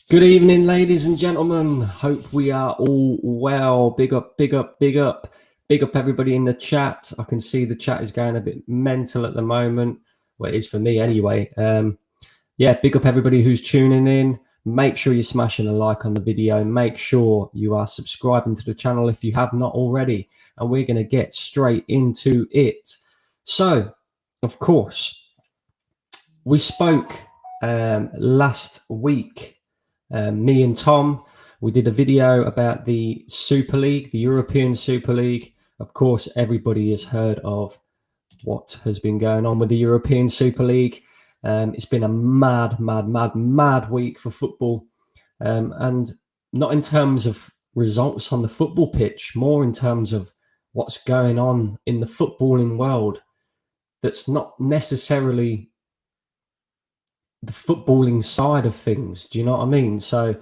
Good evening, ladies and gentlemen. Hope we are all well. Big up, big up, big up. Big up everybody in the chat. I can see the chat is going a bit mental at the moment. Well, it is for me anyway. Yeah, big up everybody who's tuning in. Make sure you're smashing a like on the video. Make sure you are subscribing to the channel if you have not already. And we're going to get straight into it. So, of course, we spoke last week. Me and Tom, we did a video about the Super League, the European Super League. Of course, everybody has heard of what has been going on with the European Super League. It's been a mad week for football. And not in terms of results on the football pitch, more in terms of what's going on in the footballing world that's not necessarily the footballing side of things. Do you know what I mean? So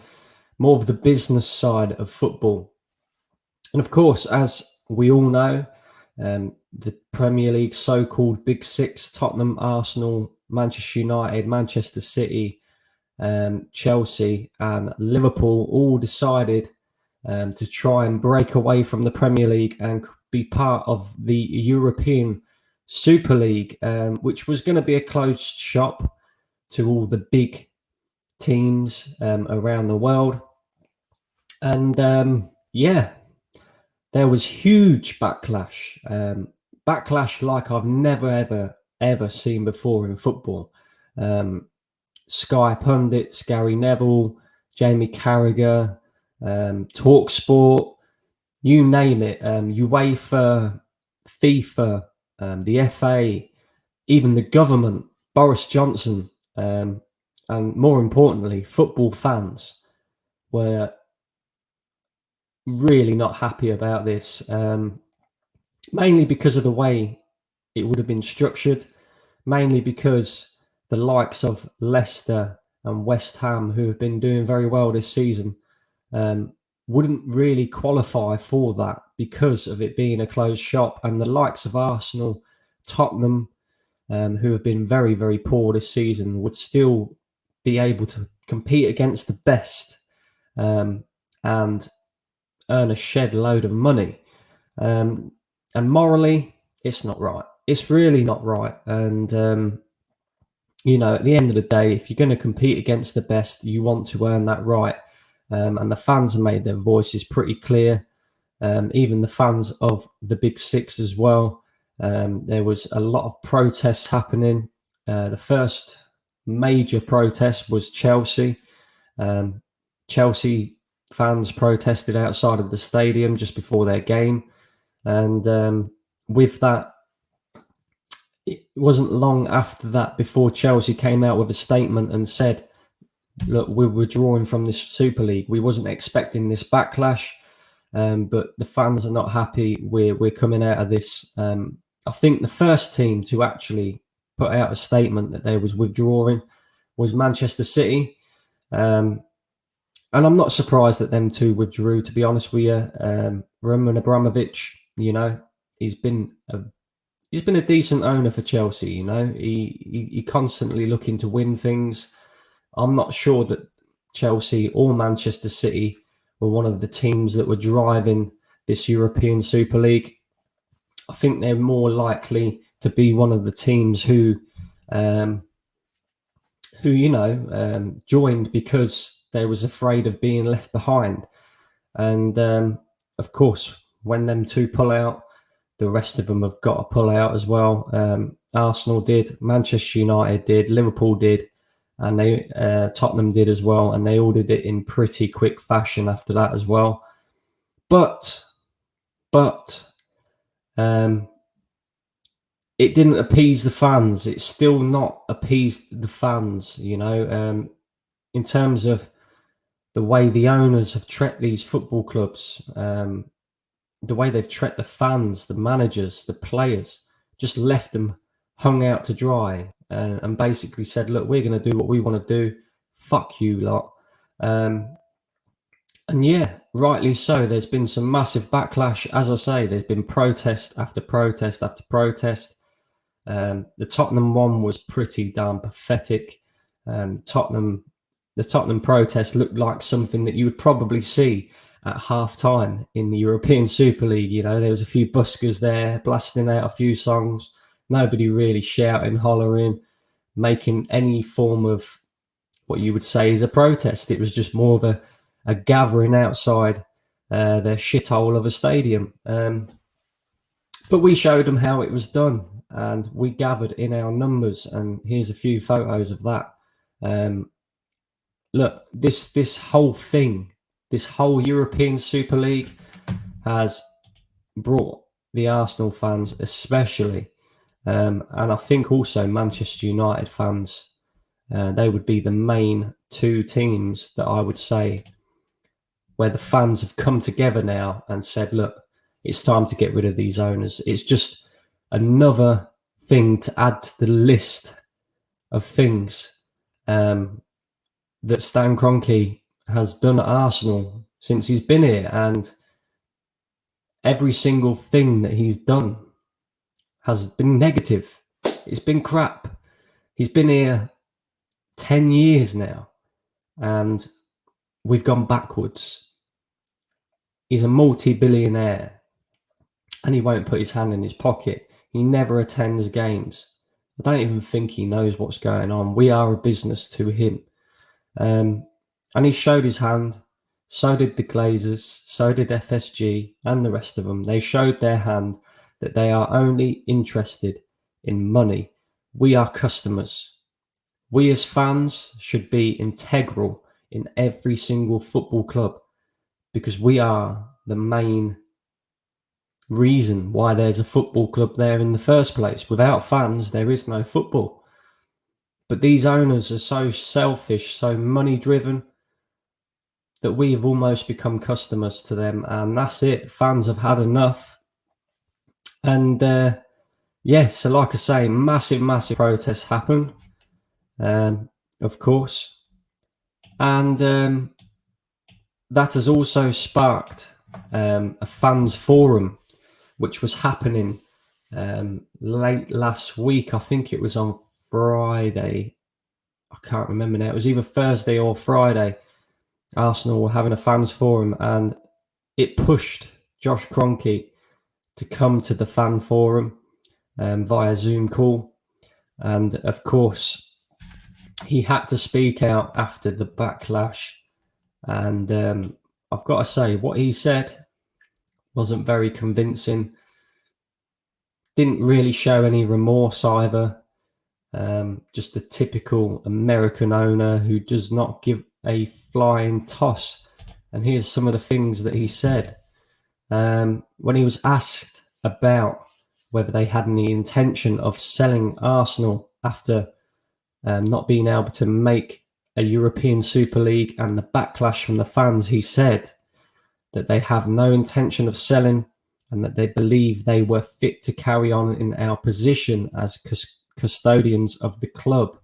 more of the business side of football. And of course, as we all know, the Premier League so-called Big Six, Tottenham, Arsenal, Manchester United, Manchester City, Chelsea and Liverpool all decided to try and break away from the Premier League and be part of the European Super League, which was going to be a closed shop to all the big teams around the world. And yeah, there was huge backlash. Backlash like I've never ever seen before in football. Sky pundits, Gary Neville, Jamie Carragher, TalkSport, you name it, UEFA, FIFA, the FA, even the government, Boris Johnson, and more importantly, football fans were really not happy about this, mainly because of the way it would have been structured, mainly because the likes of Leicester and West Ham, who have been doing very well this season, wouldn't really qualify for that because of it being a closed shop, and the likes of Arsenal, Tottenham, who have been very poor this season, would still be able to compete against the best and earn a shed load of money. And morally, it's not right. It's really not right. And, you know, at the end of the day, if you're going to compete against the best, you want to earn that right. And the fans have made their voices pretty clear. Even the fans of the Big Six as well. There was a lot of protests happening. The first major protest was Chelsea. Chelsea fans protested outside of the stadium just before their game. And with that, it wasn't long after that before Chelsea came out with a statement and said, look, we're withdrawing from this Super League. We wasn't expecting this backlash, but the fans are not happy. We're coming out of this. I think the first team to actually put out a statement that they was withdrawing was Manchester City. And I'm not surprised that them two withdrew, to be honest with you. Roman Abramovich, you know, he's been a decent owner for Chelsea. You know, he constantly looking to win things. I'm not sure that Chelsea or Manchester City were one of the teams that were driving this European Super League. I think they're more likely to be one of the teams who joined because they was afraid of being left behind. And of course, when them two pull out, the rest of them have got to pull out as well. Arsenal did, Manchester United did, Liverpool did, and Tottenham did as well. And they all did it in pretty quick fashion after that as well. But it didn't appease the fans. It's still not appeased the fans, you know, in terms of the way the owners have treated these football clubs, the way they've treated the fans, the managers, the players, just left them hung out to dry, and basically said, look, we're going to do what we want to do. Fuck you lot. And yeah, rightly so. There's been some massive backlash. As I say, there's been protest after protest after protest. The Tottenham one was pretty damn pathetic. Tottenham the Tottenham protest looked like something that you would probably see at half-time in the European Super League. You know, there was a few buskers there blasting out a few songs, nobody really shouting, hollering, making any form of what you would say is a protest. It was just more of a gathering outside their shithole of a stadium. But we showed them how it was done, and we gathered in our numbers, and here's a few photos of that. Look, this whole thing, this whole European Super League has brought the Arsenal fans especially, and I think also Manchester United fans, they would be the main two teams that I would say where the fans have come together now and said, look, it's time to get rid of these owners. It's just another thing to add to the list of things that Stan Kroenke has done at Arsenal since he's been here. And every single thing that he's done has been negative. It's been crap. He's been here 10 years now, and we've gone backwards. He's a multi-billionaire, and he won't put his hand in his pocket. He never attends games. I don't even think he knows what's going on. We are a business to him. And he showed his hand. So did the Glazers. So did FSG and the rest of them. They showed their hand that they are only interested in money. We are customers. We as fans should be integral in every single football club, because we are the main reason why there's a football club there in the first place. Without fans, there is no football. But these owners are so selfish, so money driven, that we have almost become customers to them, and that's it. Fans have had enough. And so like I say, massive protests happen, of course. And that has also sparked a fans forum, which was happening late last week. I think it was on Friday. I can't remember now. It was either Thursday or Friday. Arsenal were having a fans forum, and it pushed Josh Kroenke to come to the fan forum via Zoom call. And of course, he had to speak out after the backlash. And I've got to say, what he said wasn't very convincing. Didn't really show any remorse either. Just a typical American owner who does not give a flying toss. And here's some of the things that he said. When he was asked about whether they had any intention of selling Arsenal after not being able to make a European Super League and the backlash from the fans, he said that they have no intention of selling, and that they believe they were fit to carry on in our position as custodians of the club.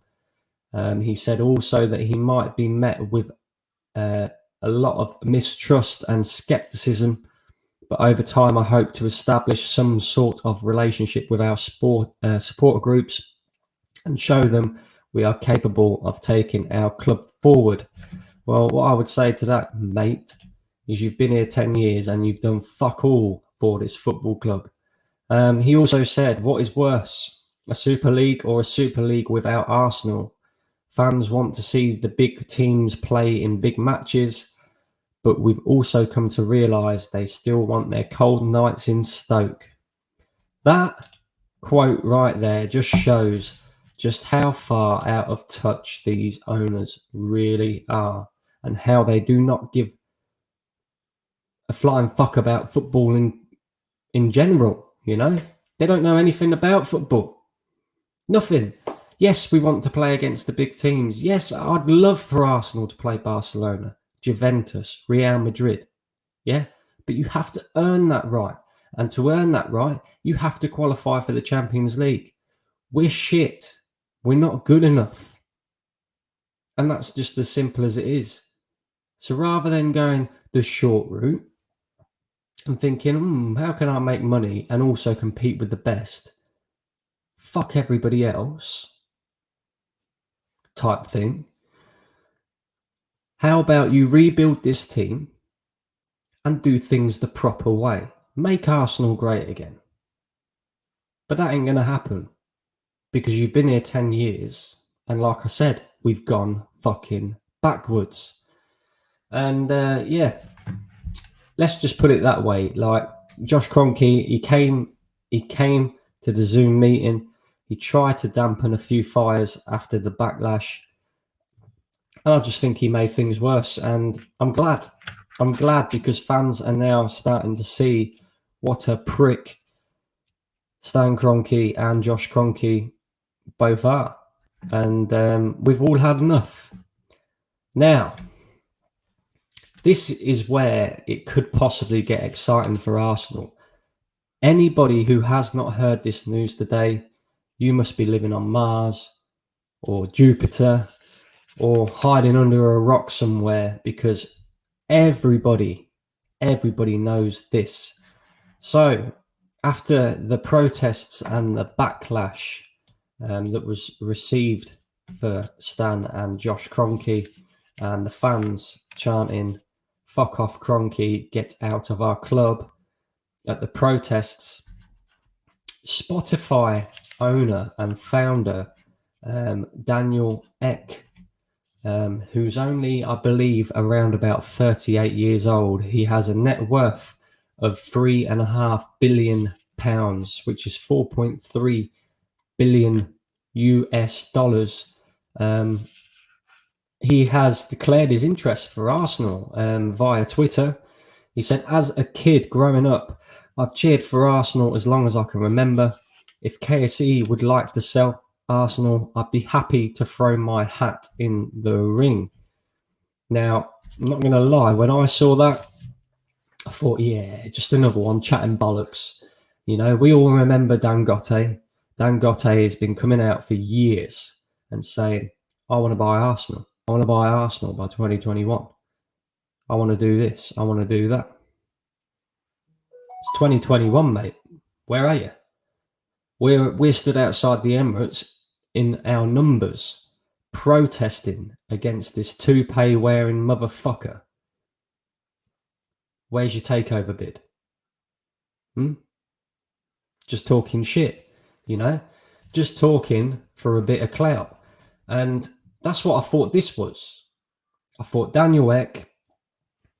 He said also that he might be met with a lot of mistrust and skepticism, but over time I hope to establish some sort of relationship with our supporter groups and show them we are capable of taking our club forward. Well, what I would say to that, mate, is you've been here 10 years and you've done fuck all for this football club. He also said, what is worse, a Super League or a Super League without Arsenal? Fans want to see the big teams play in big matches, but we've also come to realise they still want their cold nights in Stoke. That quote right there just shows just how far out of touch these owners really are, and how they do not give a flying fuck about football in general. You know, they don't know anything about football. Nothing. Yes, we want to play against the big teams. Yes, I'd love for Arsenal to play Barcelona, Juventus, Real Madrid. Yeah, but you have to earn that right. And to earn that right, you have to qualify for the Champions League. We're shit. We're not good enough. And that's just as simple as it is. So rather than going the short route and thinking, how can I make money and also compete with the best? Fuck everybody else type thing. How about you rebuild this team and do things the proper way? Make Arsenal great again. But that ain't going to happen because you've been here 10 years. And like I said, we've gone fucking backwards. And yeah, let's just put it that way. Like Josh Kroenke, he came to the Zoom meeting. He tried to dampen a few fires after the backlash. And I just think he made things worse. And I'm glad. I'm glad because fans are now starting to see what a prick Stan Kroenke and Josh Kroenke both are. And we've all had enough. Now, this is where it could possibly get exciting for Arsenal. Anybody who has not heard this news today, you must be living on Mars or Jupiter or hiding under a rock somewhere, because everybody knows this. So after the protests and the backlash that was received for Stan and Josh Kroenke, and the fans chanting "fuck off Kroenke, get out of our club" at the protests, Spotify owner and founder Daniel Ek, who's only, I believe, around about 38 years old. He has a net worth of £3.5 billion, which is 4.3 billion US dollars. He has declared his interest for Arsenal via Twitter. He said, "As a kid growing up, I've cheered for Arsenal as long as I can remember. If KSE would like to sell Arsenal, I'd be happy to throw my hat in the ring." Now, I'm not going to lie, when I saw that, I thought, yeah, just another one chatting bollocks. You know, we all remember Dangote. Dangote has been coming out for years and saying, "I want to buy Arsenal. I want to buy Arsenal by 2021. I want to do this. I want to do that." It's 2021, mate. Where are you? We're stood outside the Emirates in our numbers, protesting against this toupee wearing motherfucker. Where's your takeover bid? Just talking shit, you know? Just talking for a bit of clout. And that's what I thought this was. I thought Daniel Ek,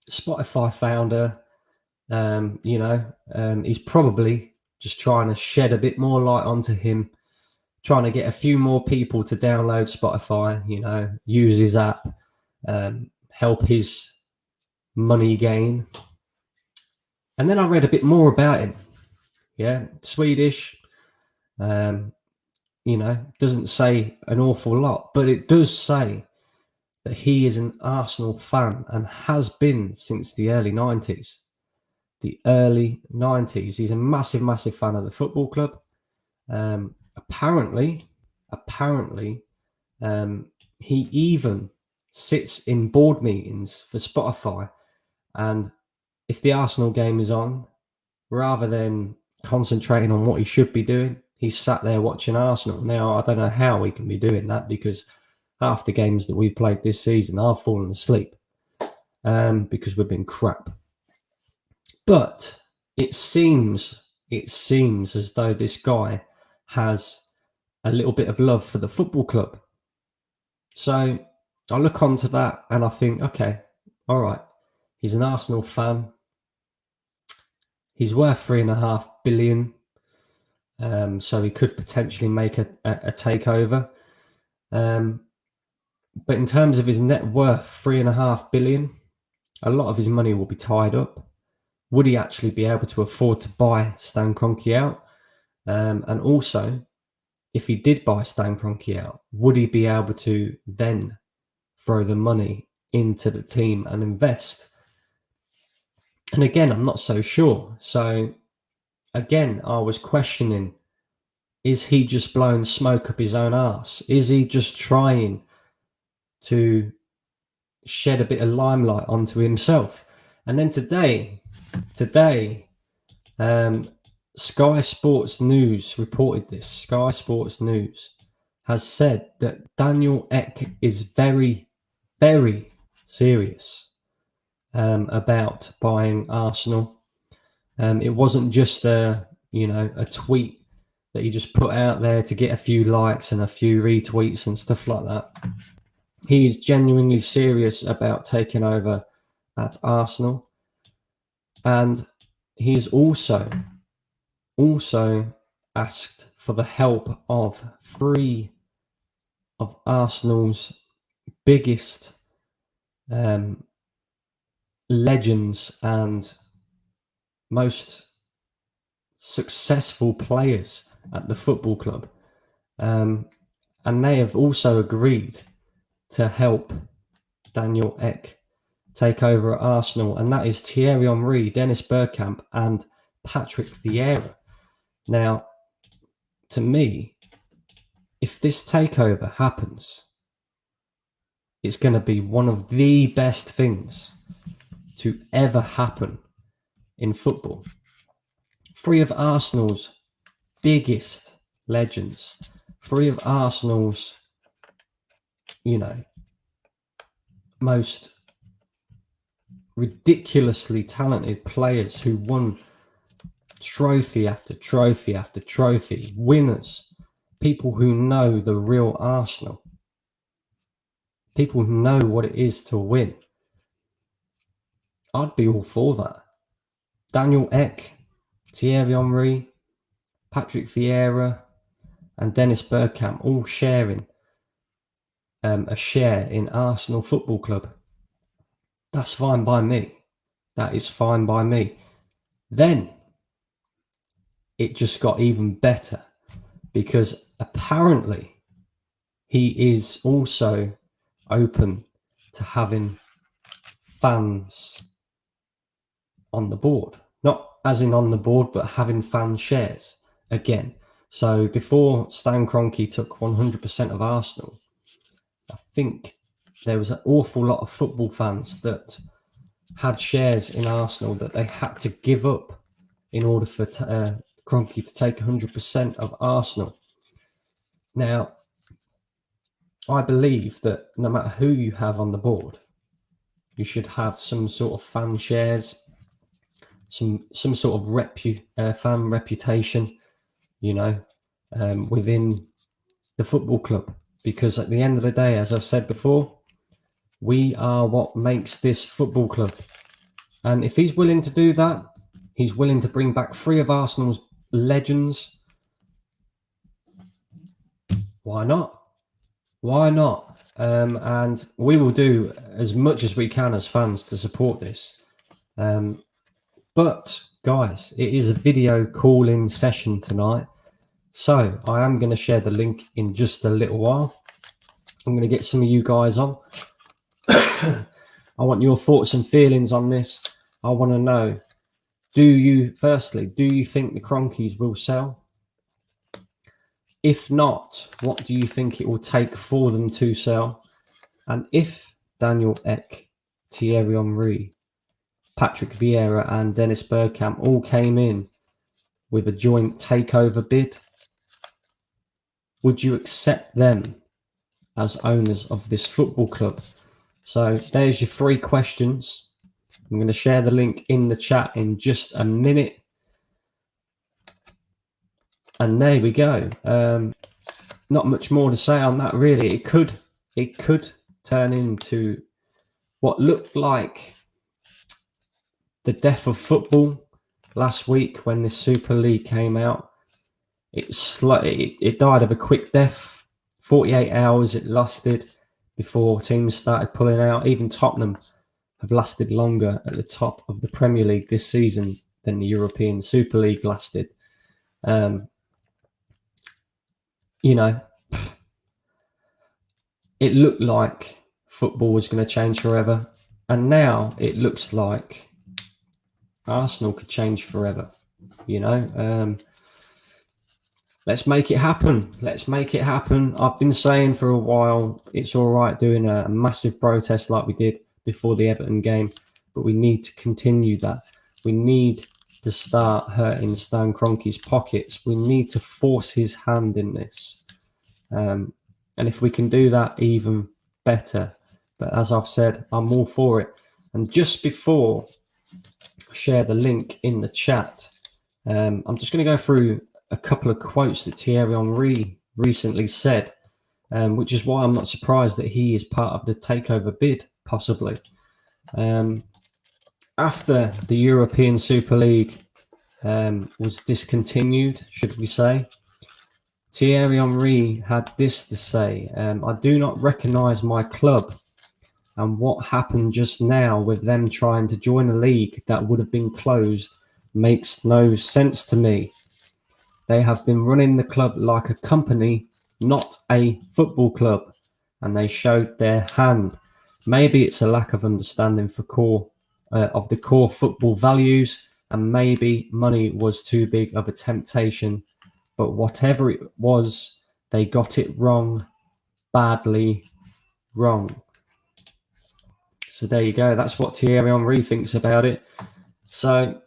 Spotify founder, he's probably just trying to shed a bit more light onto him, trying to get a few more people to download Spotify, you know, use his app, help his money gain. And then I read a bit more about him. Yeah, Swedish, doesn't say an awful lot, but it does say that he is an Arsenal fan and has been since the early 90s. The early 90s. He's a massive, massive fan of the football club. Apparently, he even sits in board meetings for Spotify, and if the Arsenal game is on, rather than concentrating on what he should be doing, he's sat there watching Arsenal. Now, I don't know how he can be doing that, because half the games that we've played this season, I've fallen asleep because we've been crap. But it seems as though this guy has a little bit of love for the football club. So I look onto that and I think, okay, all right, he's an Arsenal fan. He's worth £3.5 billion. So he could potentially make a takeover. But in terms of his net worth, £3.5 billion, a lot of his money will be tied up. Would he actually be able to afford to buy Stan Kroenke out? And also, if he did buy Stan Kroenke out, would he be able to then throw the money into the team and invest? And again, I'm not so sure. So again, I was questioning, is he just blowing smoke up his own arse? Is he just trying to shed a bit of limelight onto himself? And then today, Sky Sports News reported this. Sky Sports News has said that Daniel Ek is very, very about buying Arsenal. It wasn't just a tweet that he just put out there to get a few likes and a few retweets and stuff like that. He's genuinely serious about taking over at Arsenal, and he's also asked for the help of 3 of Arsenal's biggest legends and most successful players at the football club, and they have also agreed to help Daniel Ek take over at Arsenal, and that is Thierry Henry, Dennis Bergkamp, and Patrick Vieira. Now, to me, if this takeover happens, it's going to be one of the best things to ever happen in football. 3 of Arsenal's biggest legends, 3 of Arsenal's, most ridiculously talented players who won trophy after trophy after trophy, winners, people who know the real Arsenal, people who know what it is to win. I'd be all for that. Daniel Ek, Thierry Henry, Patrick Vieira, and Dennis Bergkamp all sharing a share in Arsenal Football Club. That's fine by me. That is fine by me. Then it just got even better, because apparently he is also open to having fans on the board. Not as in on the board, but having fan shares again. So before Stan Kroenke took 100% of Arsenal, I think there was an awful lot of football fans that had shares in Arsenal that they had to give up in order for Kroenke to take 100% of Arsenal. Now, I believe that no matter who you have on the board, you should have some sort of fan shares, some sort of fan reputation, within the football club. Because at the end of the day, as I've said before, we are what makes this football club. And if he's willing to do that, he's willing to bring back 3 of Arsenal's legends. Why not? Why not? And we will do as much as we can as fans to support this. But guys, it is a video call-in session tonight. So I am going to share the link in just a little while. I'm going to get some of you guys on. I want your thoughts and feelings on this. I want to know, do you think the Kroenkes will sell? If not, what do you think it will take for them to sell? And if Daniel Ek, Thierry Henry, Patrick Vieira and Dennis Bergkamp all came in with a joint takeover bid, would you accept them as owners of this football club? So there's your 3 questions. I'm going to share the link in the chat in just a minute. And there we go. Not much more to say on that, really. It could turn into what looked like the death of football last week when this Super League came out. It died of a quick death. 48 hours it lasted before teams started pulling out. Even Tottenham have lasted longer at the top of the Premier League this season than the European Super League lasted. It looked like football was going to change forever. And now it looks like Arsenal could change forever. Let's make it happen. Let's make it happen. I've been saying for a while, it's all right doing a massive protest like we did before the Everton game, but we need to continue that. We need to start hurting Stan Kroenke's pockets. We need to force his hand in this. And if we can do that, even better. But as I've said, I'm all for it. And just before I share the link in the chat, I'm just going to go through a couple of quotes that Thierry Henry recently said, which is why I'm not surprised that he is part of the takeover bid, possibly. After the European Super League was discontinued, should we say, Thierry Henry had this to say: I do not recognise my club, and what happened just now with them trying to join a league that would have been closed makes no sense to me. They have been running the club like a company, not a football club, and they showed their hand. Maybe it's a lack of understanding of the core football values, and maybe money was too big of a temptation. But whatever it was, they got it wrong, badly wrong. So there you go. That's what Thierry Henry thinks about it. So,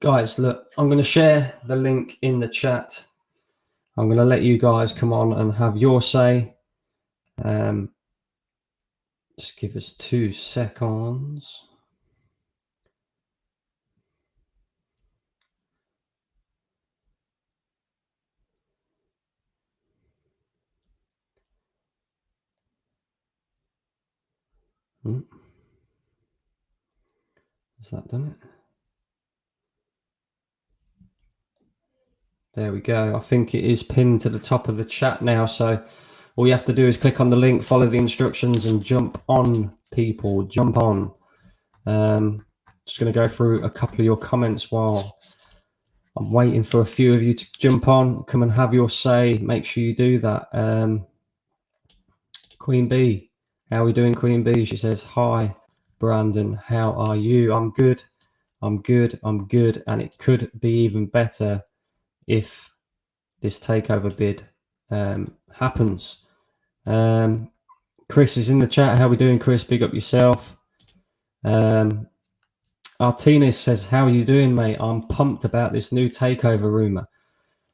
guys, look, I'm going to share the link in the chat. I'm going to let you guys come on and have your say. Just give us 2 seconds. Has that done it? There we go. I think it is pinned to the top of the chat now. So all you have to do is click on the link, follow the instructions, and jump on, people. Jump on. Just going to go through a couple of your comments while I'm waiting for a few of you to jump on. Come and have your say. Make sure you do that. Queen B. How are we doing, Queen B? She says, hi, Brandon. How are you? I'm good. I'm good. I'm good. And it could be even better if this takeover bid happens. Chris is in the chat. How are we doing, Chris? Big up yourself. Artinez says, how are you doing, mate? I'm pumped about this new takeover rumor.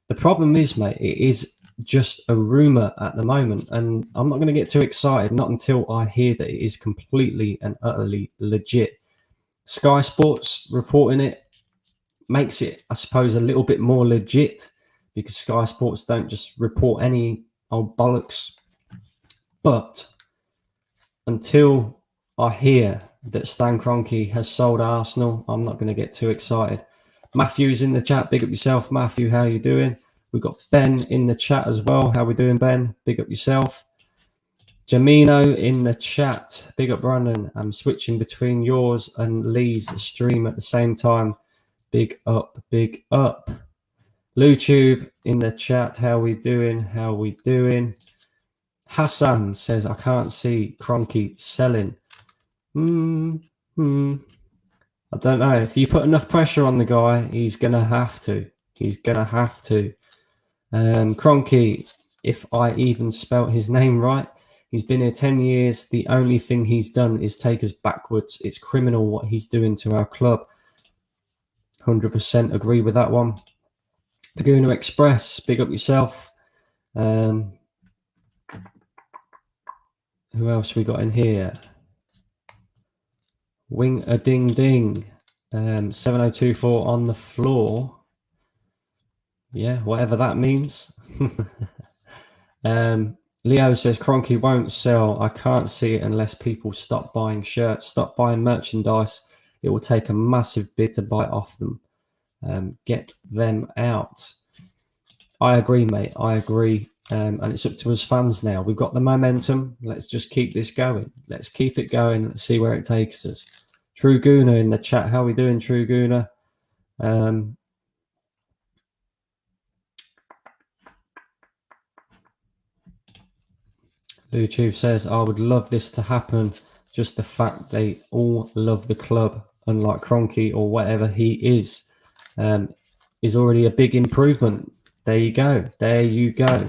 The problem is, mate, it is just a rumor at the moment, and I'm not going to get too excited, not until I hear that it is completely and utterly legit. Sky Sports reporting it makes it, I suppose, a little bit more legit, because Sky Sports don't just report any old bollocks. But until I hear that Stan Kroenke has sold Arsenal, I'm not going to get too excited. Matthew's in the chat. Big up yourself, Matthew. How are you doing? We've got Ben in the chat as well. How are we doing, Ben? Big up yourself. Jamino in the chat. Big up, Brandon. I'm switching between yours and Lee's stream at the same time. Big up, big up. LuTube in the chat. How are we doing? How are we doing? Hassan says, I can't see Kroenke selling. I don't know. If you put enough pressure on the guy, he's going to have to. He's going to have to. Kroenke, if I even spelt his name right, he's been here 10 years. The only thing he's done is take us backwards. It's criminal what he's doing to our club. 100% agree with that one. Laguna Express, big up yourself. Who else we got in here? Wing a ding ding. 7024 on the floor. Yeah, whatever that means. Leo says Kroenke won't sell. I can't see it unless people stop buying shirts, stop buying merchandise. It will take a massive bid to buy off them. Get them out. I agree, mate. I agree. And it's up to us fans now. We've got the momentum. Let's just keep this going. Let's keep it going. Let's see where it takes us. True Guna in the chat. How are we doing, True Guna? YouTube says, I would love this to happen. Just the fact they all love the club, unlike Kroenke or whatever he is already a big improvement. There you go. There you go.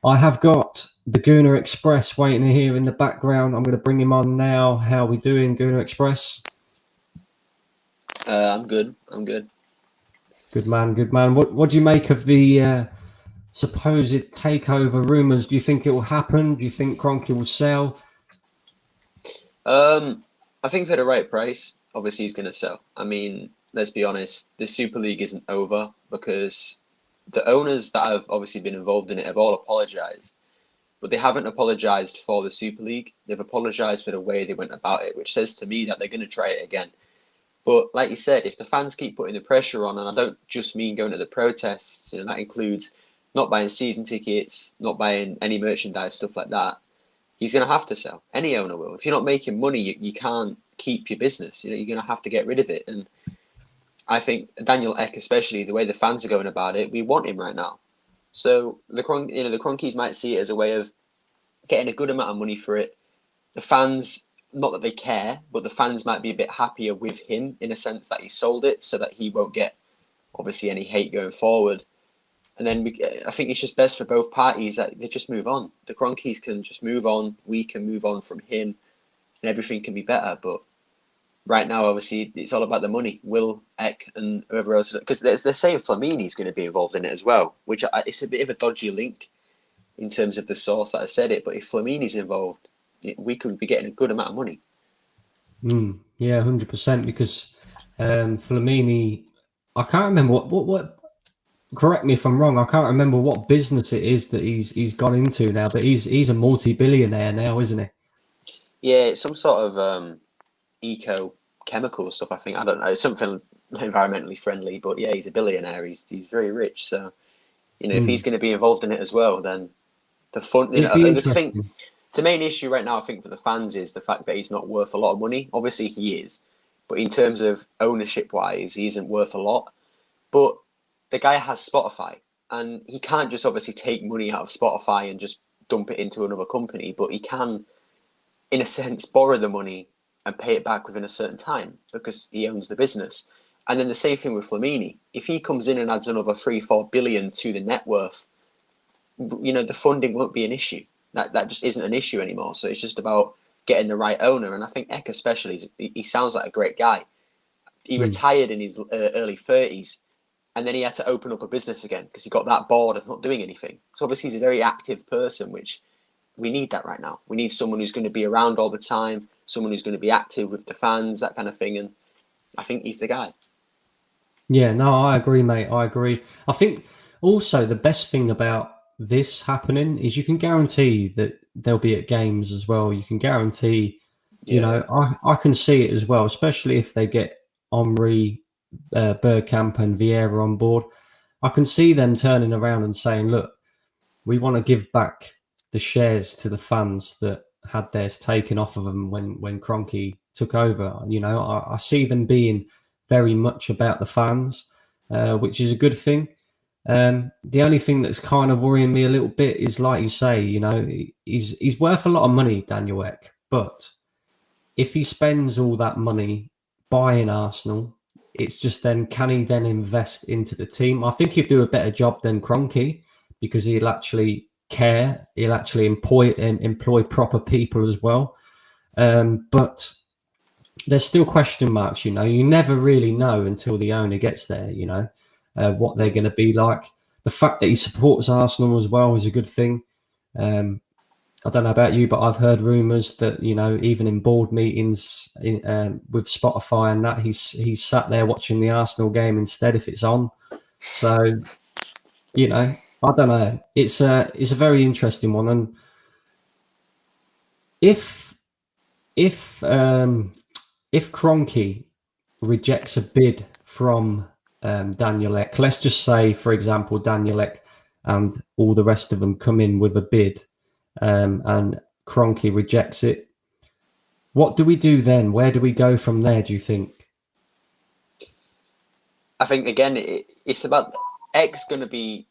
I have got the Guna Express waiting here in the background. I'm going to bring him on now. How are we doing, Guna Express? I'm good. I'm good. Good man. Good man. What do you make of the supposed takeover rumors? Do you think it will happen? Do you think Kroenke will sell? I think for the right price, obviously he's going to sell. I mean, let's be honest, the Super League isn't over because the owners that have obviously been involved in it have all apologised, but they haven't apologised for the Super League. They've apologised for the way they went about it, which says to me that they're going to try it again. But like you said, if the fans keep putting the pressure on, and I don't just mean going to the protests, that includes not buying season tickets, not buying any merchandise, stuff like that. He's going to have to sell. Any owner will. If you're not making money, you can't keep your business. You're going to have to get rid of it. And I think Daniel Ek, especially the way the fans are going about it, we want him right now. So the Kroenkes might see it as a way of getting a good amount of money for it. The fans, not that they care, but the fans might be a bit happier with him in a sense that he sold it, so that he won't get obviously any hate going forward. And then I think it's just best for both parties that they just move on. The Kroenkes can just move on. We can move on from him, and everything can be better. But right now, obviously, it's all about the money. Will, Eck, and whoever else, because they're saying Flamini's going to be involved in it as well, which it's a bit of a dodgy link in terms of the source that I said it. But if Flamini's involved, we could be getting a good amount of money. Yeah, 100%. Because Flamini, I can't remember what. Correct me if I'm wrong. I can't remember what business it is that he's gone into now, but he's a multi-billionaire now, isn't he? Yeah, it's some sort of eco chemical stuff. I think I don't know. It's something environmentally friendly, but yeah, he's a billionaire. He's very rich. So if he's going to be involved in it as well, then the fun. It'd be This thing. interesting. The main issue right now, I think, for the fans is the fact that he's not worth a lot of money. Obviously, he is, but in terms of ownership wise, he isn't worth a lot. But the guy has Spotify, and he can't just obviously take money out of Spotify and just dump it into another company. But he can, in a sense, borrow the money and pay it back within a certain time because he owns the business. And then the same thing with Flamini. If he comes in and adds another 3-4 billion to the net worth, the funding won't be an issue. That just isn't an issue anymore. So it's just about getting the right owner. And I think Eck especially, he sounds like a great guy. He retired in his early 30s, and then he had to open up a business again because he got that bored of not doing anything. So obviously he's a very active person, which we need that right now. We need someone who's going to be around all the time, someone who's going to be active with the fans, that kind of thing. And I think he's the guy. Yeah, no, I agree, mate. I agree. I think also the best thing about this happening is you can guarantee that they'll be at games as well. You can guarantee, Yeah. I can see it as well, especially if they get Omri, Bergkamp, and Vieira on board. I can see them turning around and saying, look, we want to give back the shares to the fans that had theirs taken off of them when Kroenke took over. I see them being very much about the fans, which is a good thing. The only thing that's kind of worrying me a little bit is, like you say, he's worth a lot of money, Daniel Ek, but if he spends all that money buying Arsenal, it's just then, can he then invest into the team? I think he'd do a better job than Kroenke because he'll actually care. He'll actually employ proper people as well. But there's still question marks. You never really know until the owner gets there. What they're going to be like. The fact that he supports Arsenal as well is a good thing. I don't know about you, but I've heard rumours that even in board meetings with Spotify and that he's sat there watching the Arsenal game instead if it's on. So I don't know. It's a very interesting one, and if Kroenke rejects a bid from Daniel Ek, let's just say, for example, Daniel Ek and all the rest of them come in with a bid. And Kroenke rejects it. What do we do then? Where do we go from there, do you think? I think, again, it's about X going to be.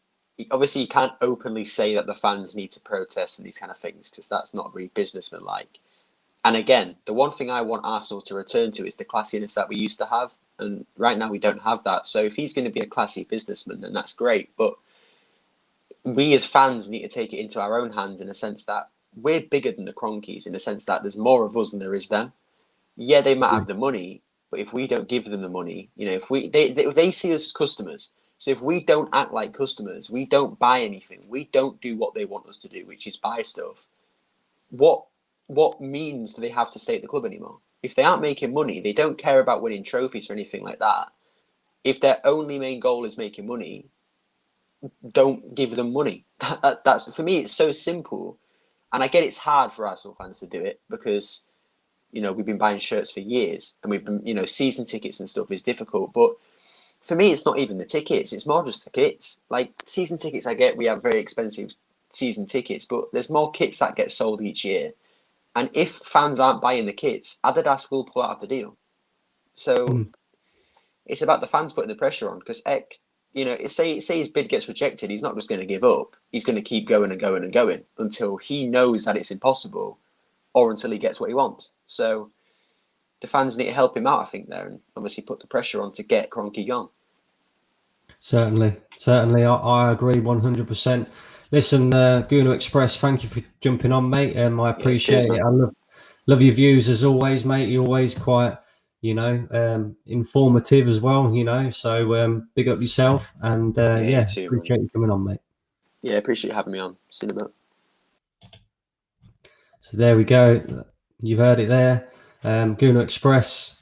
Obviously, you can't openly say that the fans need to protest and these kind of things because that's not very businessman-like. And again, the one thing I want Arsenal to return to is the classiness that we used to have. And right now we don't have that. So if he's going to be a classy businessman, then that's great. But we as fans need to take it into our own hands in a sense that we're bigger than the Kroenkes, in the sense that there's more of us than there is them. Yeah, they might have the money, but if we don't give them the money, if they see us as customers. So if we don't act like customers, we don't buy anything, we don't do what they want us to do, which is buy stuff. What what means do they have to stay at the club anymore? If they aren't making money, they don't care about winning trophies or anything like that. If their only main goal is making money, don't give them money. That's for me. It's so simple, and I get it's hard for Arsenal fans to do it because we've been buying shirts for years, and we've been season tickets and stuff is difficult. But for me, it's not even the tickets; it's more just the kits. Like season tickets, I get we have very expensive season tickets, but there's more kits that get sold each year. And if fans aren't buying the kits, Adidas will pull out of the deal. So it's about the fans putting the pressure on because say his bid gets rejected, he's not just going to give up. He's going to keep going and going and going until he knows that it's impossible or until he gets what he wants. So the fans need to help him out, I think, there, and obviously put the pressure on to get Kroenke gone. Certainly. I agree 100%. Listen, Guna Express, thank you for jumping on, mate. I appreciate it. I love your views as always, mate. You're always quite, informative as well, so big up yourself. And you too, appreciate you coming on, mate. Yeah, appreciate you having me on. See you in a bit. So there we go. You've heard it there. Guna Express.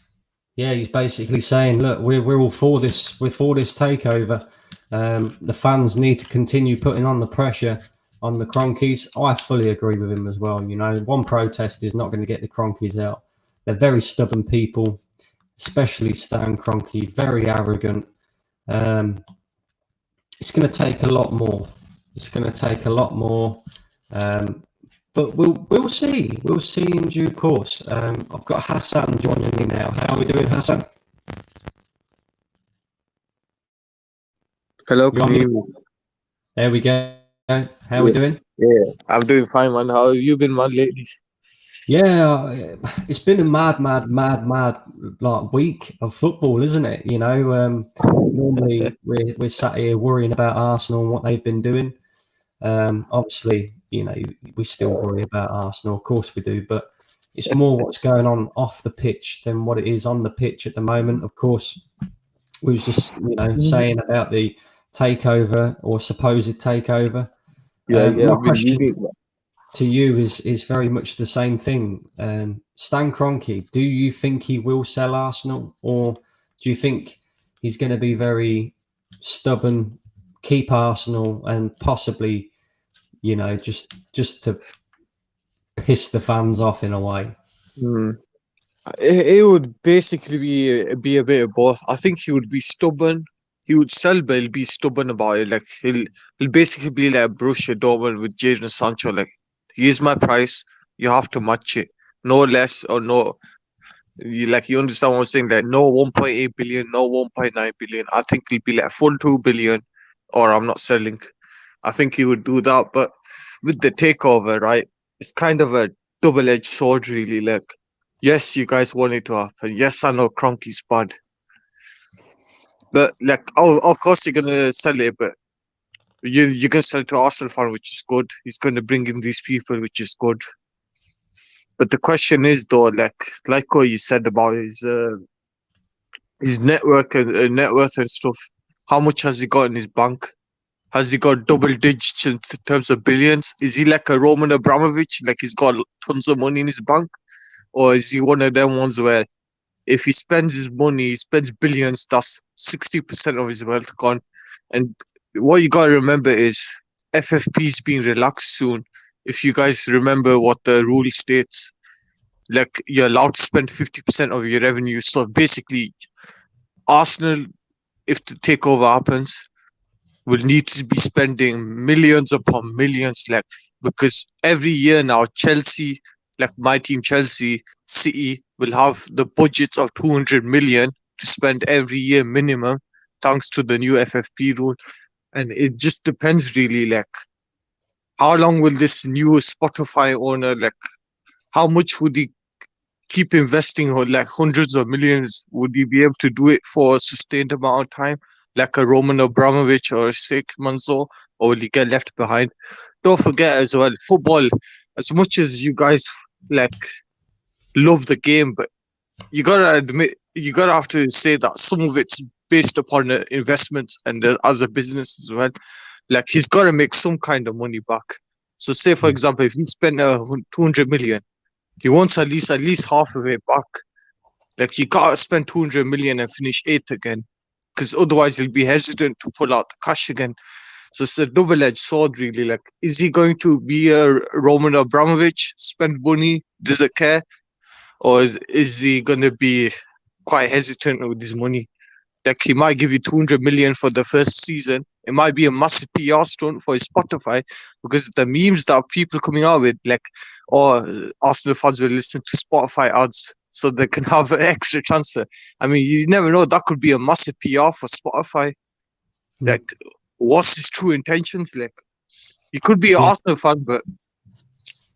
Yeah, he's basically saying, look, we're all for this. We're for this takeover. The fans need to continue putting on the pressure on the Kroenkes. I fully agree with him as well. One protest is not going to get the Kroenkes out. They're very stubborn people, especially Stan Kroenke, very arrogant. It's going to take a lot more. But we'll see. We'll see in due course. I've got Hassan joining me now. How are we doing, Hassan? Hello, can you hear me? There we go. How are we doing? Yeah, I'm doing fine, man. How have you been, man, lately? Yeah, it's been a mad like week of football, isn't it? Normally we're sat here worrying about Arsenal and what they've been doing. Obviously, we still worry about Arsenal, of course we do, but it's more what's going on off the pitch than what it is on the pitch at the moment. Of course, we was just saying about the takeover or supposed takeover. My question to you is very much the same thing. Stan Kroenke, do you think he will sell Arsenal, or do you think he's going to be very stubborn, keep Arsenal, and possibly, just to piss the fans off in a way? It would basically be a bit of both. I think he would be stubborn. He would sell, but he'll be stubborn about it. Like he'll basically be like Borussia Dortmund with Jadon Sancho. Like, here's my price. You have to match it, no less or no. You understand what I'm saying? Like, no 1.8 billion, no 1.9 billion. I think he'll be like full 2 billion, or I'm not selling. I think he would do that. But with the takeover, right, it's kind of a double-edged sword, really. Like, yes, you guys want it to happen. Yes, I know Kroenke's bad. But, of course you're going to sell it, but you're going to sell it to Arsenal fan, which is good. He's going to bring in these people, which is good. But the question is, though, like what you said about his net worth and stuff, how much has he got in his bank? Has he got double digits in terms of billions? Is he like a Roman Abramovich, like he's got tons of money in his bank? Or is he one of them ones where if he spends his money, he spends billions, that's 60% of his wealth gone? And what you got to remember is FFP is being relaxed soon. If you guys remember what the rule states, like, you're allowed to spend 50% of your revenue. So basically, Arsenal, if the takeover happens, will need to be spending millions upon millions, because every year now Chelsea, like my team Chelsea, City will have the budgets of 200 million to spend every year minimum, thanks to the new FFP rule. And it just depends really, how long will this new Spotify owner, how much would he keep investing, or hundreds of millions? Would he be able to do it for a sustained amount of time, like a Roman Abramovich or a Sheikh Mansour, or will he get left behind? Don't forget as well, football, as much as you guys love the game, but you gotta have to say that some of it's based upon investments and as a business as well. He's got to make some kind of money back. So say, for example, if he spent 200 million, He wants at least half of it back. Like you gotta spend 200 million and finish eighth again, because otherwise he'll be hesitant to pull out the cash again. So it's a double-edged sword, really. Like, is he going to be a Roman Abramovich, spend money, doesn't care, or is he gonna be quite hesitant with his money? Like he might give you 200 million for the first season. It might be a massive PR stunt for his Spotify, because the memes that people coming out with, like, or Arsenal fans will listen to Spotify ads so they can have an extra transfer. I mean, you never know. That could be a massive PR for Spotify. Like, what's his true intentions? Like, he could be an Arsenal fan, but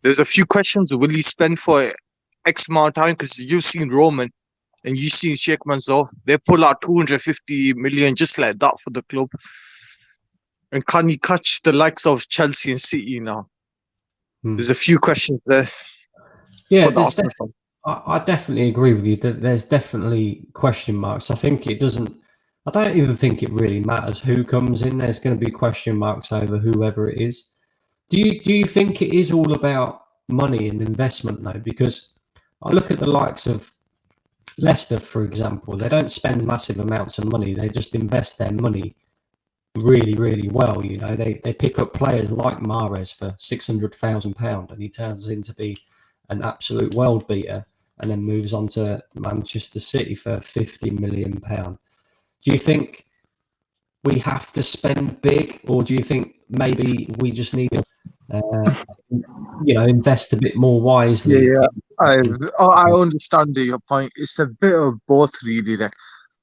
there's a few questions. Will he spend for X amount of time? Because you've seen Roman and you've seen Sheikh Mansour. They pull out 250 million just like that for the club. And can he catch the likes of Chelsea and City now? There's a few questions there. Yeah, for the Arsenal fan. I definitely agree with you that there's definitely question marks. I think it doesn't. I don't even think it really matters who comes in. There's going to be question marks over whoever it is. Do you think it is all about money and investment though? Because I look at the likes of Leicester, for example. They don't spend massive amounts of money. They just invest their money really, really well. You know, they pick up players like Mahrez for £600,000 and he turns into be an absolute world beater, and then moves on to Manchester City for £50 million. Do you think we have to spend big, or do you think maybe we just need to, invest a bit more wisely? Yeah. I understand your point. It's a bit of both, really. Like,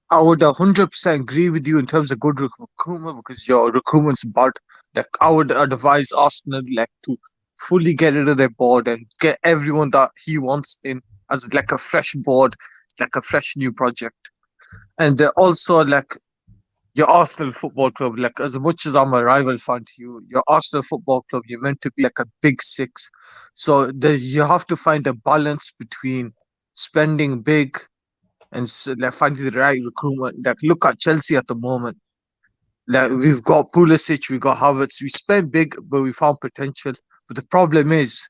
I would 100% agree with you in terms of good recruitment, because your recruitment's bad. Like, I would advise Arsenal like to fully get rid of their board and get everyone that he wants in as like a fresh board, like a fresh new project. And also, like, your Arsenal Football Club, like, as much as I'm a rival fan to you, your Arsenal Football Club, you're meant to be like a big six. So you have to find a balance between spending big and like finding the right recruitment. Like, look at Chelsea at the moment. Like, we've got Pulisic, we got Havertz. We spent big, but we found potential. But the problem is,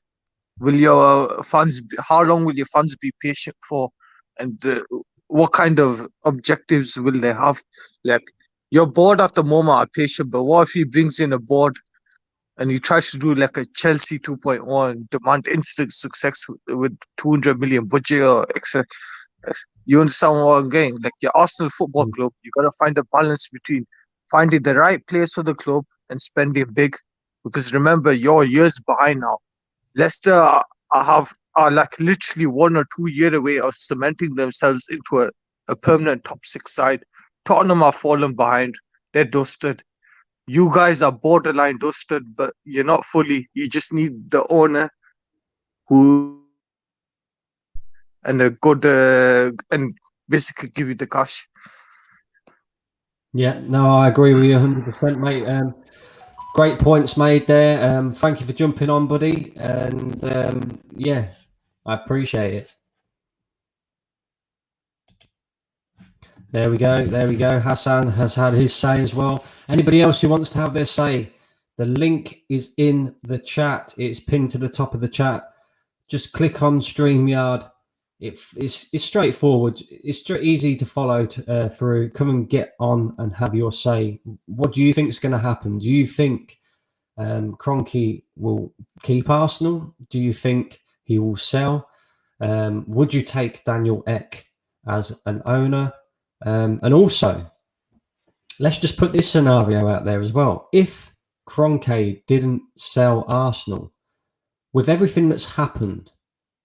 will your fans? How long will your fans be patient for? And what kind of objectives will they have? Like, your board at the moment are patient, but what if he brings in a board and he tries to do like a Chelsea 2.0 and demand instant success with 200 million budget or etc. You understand what I'm getting? Like, your Arsenal Football Club, you got to find a balance between finding the right place for the club and spending big. Because remember, you're years behind now. Leicester are like literally 1 or 2 years away of cementing themselves into a permanent top six side. Tottenham are fallen behind. They're dusted. You guys are borderline dusted, but you're not fully. You just need the owner who and a good and basically give you the cash. Yeah, no, I agree with you 100%, mate. Great points made there. Thank you for jumping on, buddy. And yeah, I appreciate it. There we go. There we go. Hassan has had his say as well. Anybody else who wants to have their say, the link is in the chat. It's pinned to the top of the chat. Just click on StreamYard. It's straightforward. It's easy to follow through. Come and get on and have your say. What do you think is going to happen? Do you think Kroenke will keep Arsenal? Do you think he will sell? Would you take Daniel Ek as an owner? And also, let's just put this scenario out there as well. If Kroenke didn't sell Arsenal, with everything that's happened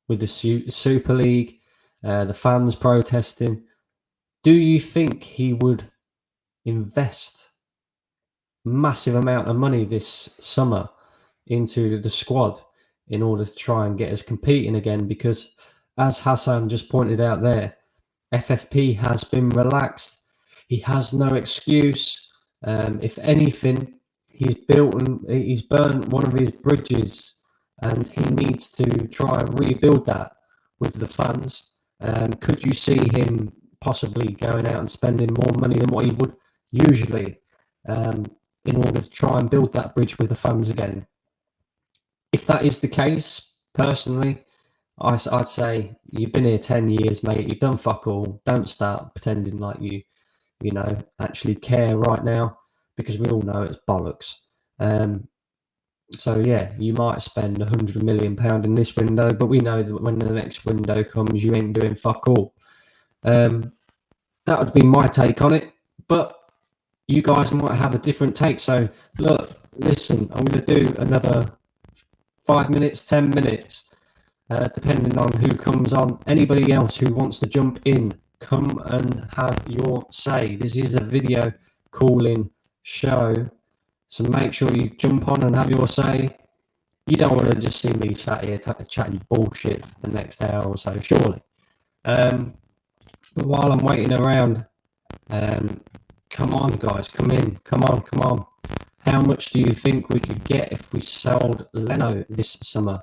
with the Super League, the fans protesting, do you think he would invest massive amount of money this summer into the squad in order to try and get us competing again? Because as Hassan just pointed out there, FFP has been relaxed. He has no excuse. If anything, he's burnt one of his bridges, and he needs to try and rebuild that with the fans. Could you see him possibly going out and spending more money than what he would usually in order to try and build that bridge with the fans again? If that is the case, personally, I'd say you've been here 10 years, mate. You've done fuck all. Don't start pretending like you actually care right now, because we all know it's bollocks. So yeah, you might spend £100 million in this window, but we know that when the next window comes, you ain't doing fuck all. That would be my take on it, but you guys might have a different take. So look, listen, I'm going to do another 5 minutes, 10 minutes, depending on who comes on. Anybody else who wants to jump in, come and have your say. This is a video calling show, so make sure you jump on and have your say. You don't want to just see me sat here chatting bullshit for the next hour or so, surely. But while I'm waiting around, come on, guys, come in, come on. How much do you think we could get if we sold Leno this summer?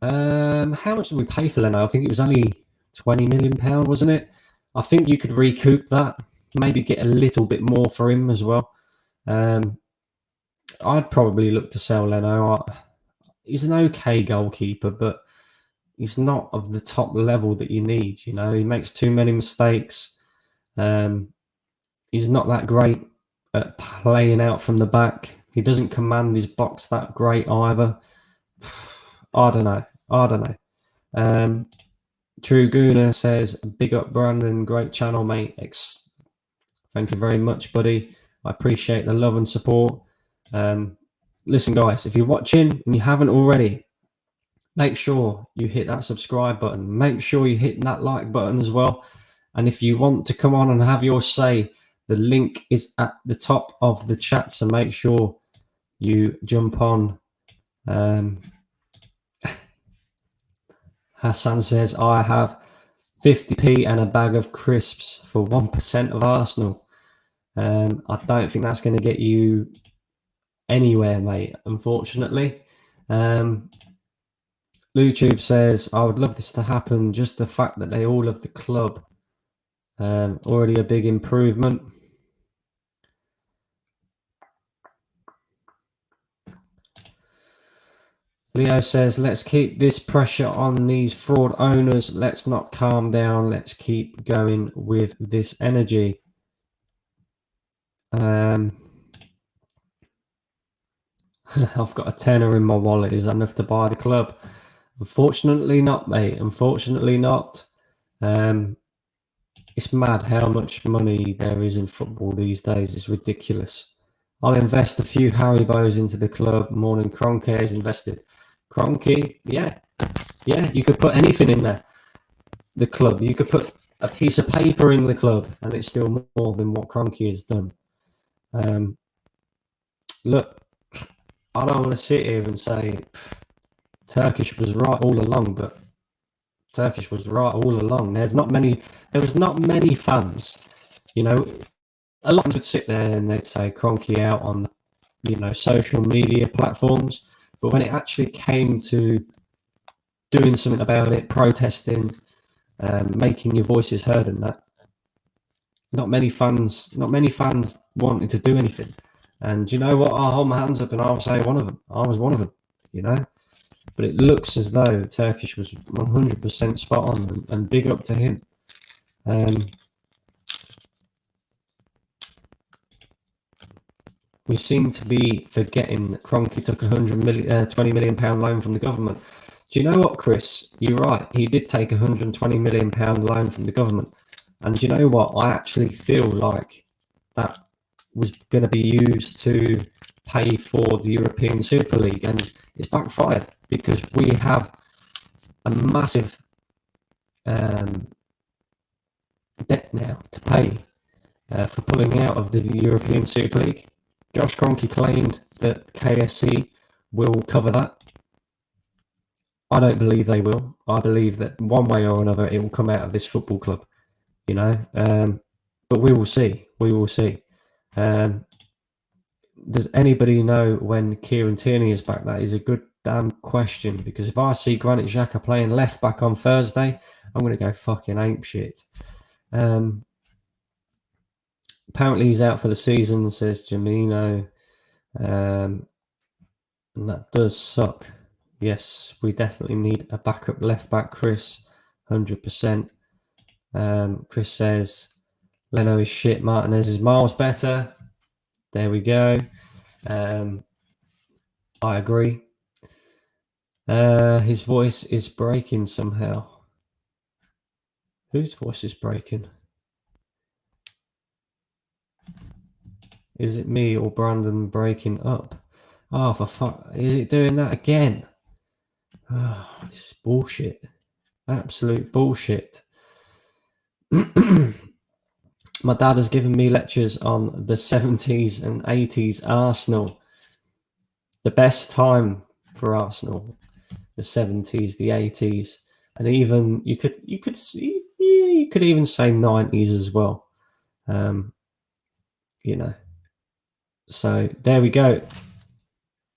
How much did we pay for Leno? I think it was only £20 million, wasn't it? I think you could recoup that, maybe get a little bit more for him as well. I'd probably look to sell Leno. He's an okay goalkeeper, but he's not of the top level that you need. He makes too many mistakes. He's not that great at playing out from the back. He doesn't command his box that great either. I don't know. True Gooner says, big up Brandon, great channel, mate. Thank you very much, buddy. I appreciate the love and support. Listen, guys, if you're watching and you haven't already, make sure you hit that subscribe button. Make sure you hit that like button as well. And if you want to come on and have your say, the link is at the top of the chat, so make sure you jump on. Hassan says, I have 50p and a bag of crisps for 1% of Arsenal. I don't think that's going to get you anywhere, mate, unfortunately. YouTube says, I would love this to happen. Just the fact that they all love the club. Already a big improvement. Leo says, let's keep this pressure on these fraud owners. Let's not calm down. Let's keep going with this energy. I've got a tenner in my wallet. Is that enough to buy the club? Unfortunately not, mate. Unfortunately not. It's mad how much money there is in football these days. It's ridiculous. I'll invest a few Haribos into the club more than Kroenke has invested. Kroenke, yeah, you could put anything in there. The club, you could put a piece of paper in the club, and it's still more than what Kroenke has done. Look, I don't want to sit here and say Turkish was right all along, but Turkish was right all along. There was not many fans. A lot of fans would sit there and they'd say Kroenke out on, social media platforms. But when it actually came to doing something about it, protesting, making your voices heard, and that, not many fans wanted to do anything. And you know what? I'll hold my hands up and I'll say one of them. I was one of them. But it looks as though Turkish was 100% spot on, and big up to him. We seem to be forgetting that Kroenke took a £20 million loan from the government. Do you know what, Chris? You're right. He did take a £120 million loan from the government. And do you know what? I actually feel like that was going to be used to pay for the European Super League, and it's backfired because we have a massive debt now to pay for pulling out of the European Super League. Josh Kroenke claimed that KSC will cover that. I don't believe they will. I believe that one way or another it will come out of this football club, but we will see. Does anybody know when Kieran Tierney is back? That is a good damn question, because if I see Granit Xhaka playing left back on Thursday, I'm going to go fucking apeshit. Apparently he's out for the season, says Jamino. And that does suck. Yes, we definitely need a backup left back, Chris. 100%. Chris says Leno is shit. Martinez is miles better. There we go. I agree. His voice is breaking somehow. Whose voice is breaking? Is it me or Brandon breaking up? Oh, for fuck. Is it doing that again? Oh, this is bullshit. Absolute bullshit. My dad has given me lectures on the 70s and 80s Arsenal. The best time for Arsenal. The 70s, the 80s, and even you could even say 90s as well. You know. So there we go.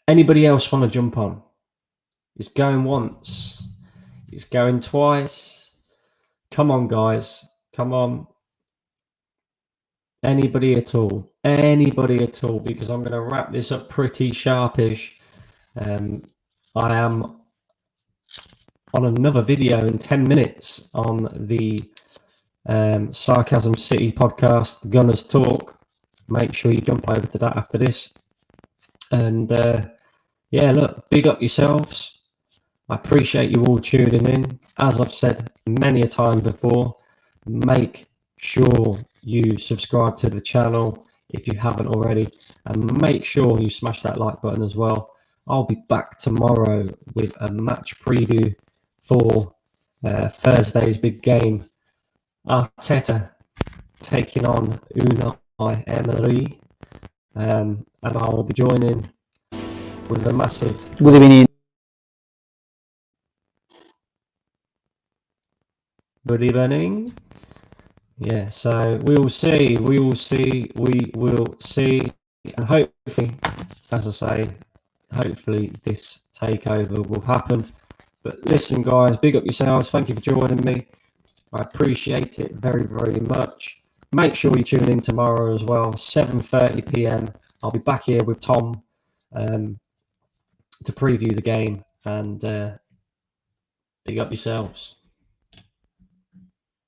Anybody else want to jump on? It's going once. It's going twice. Come on, guys. Come on. Anybody at all. Anybody at all. Because I'm going to wrap this up pretty sharpish. I am on another video in 10 minutes on the Sarcasm City podcast, the Gunners Talk. Make sure you jump over to that after this. And yeah, look, big up yourselves. I appreciate you all tuning in. As I've said many a time before, make sure you subscribe to the channel if you haven't already, and make sure you smash that like button as well. I'll be back tomorrow with a match preview for Thursday's big game. Arteta taking on Unai Emery, and I will be joining with a massive Good evening. good evening. Yeah, so we will see, and hopefully, as I say, hopefully this takeover will happen. But listen, guys, big up yourselves. Thank you for joining me. I appreciate it very, very much. Make sure you tune in tomorrow as well, 7:30 p.m. I'll be back here with Tom to preview the game, and big up yourselves.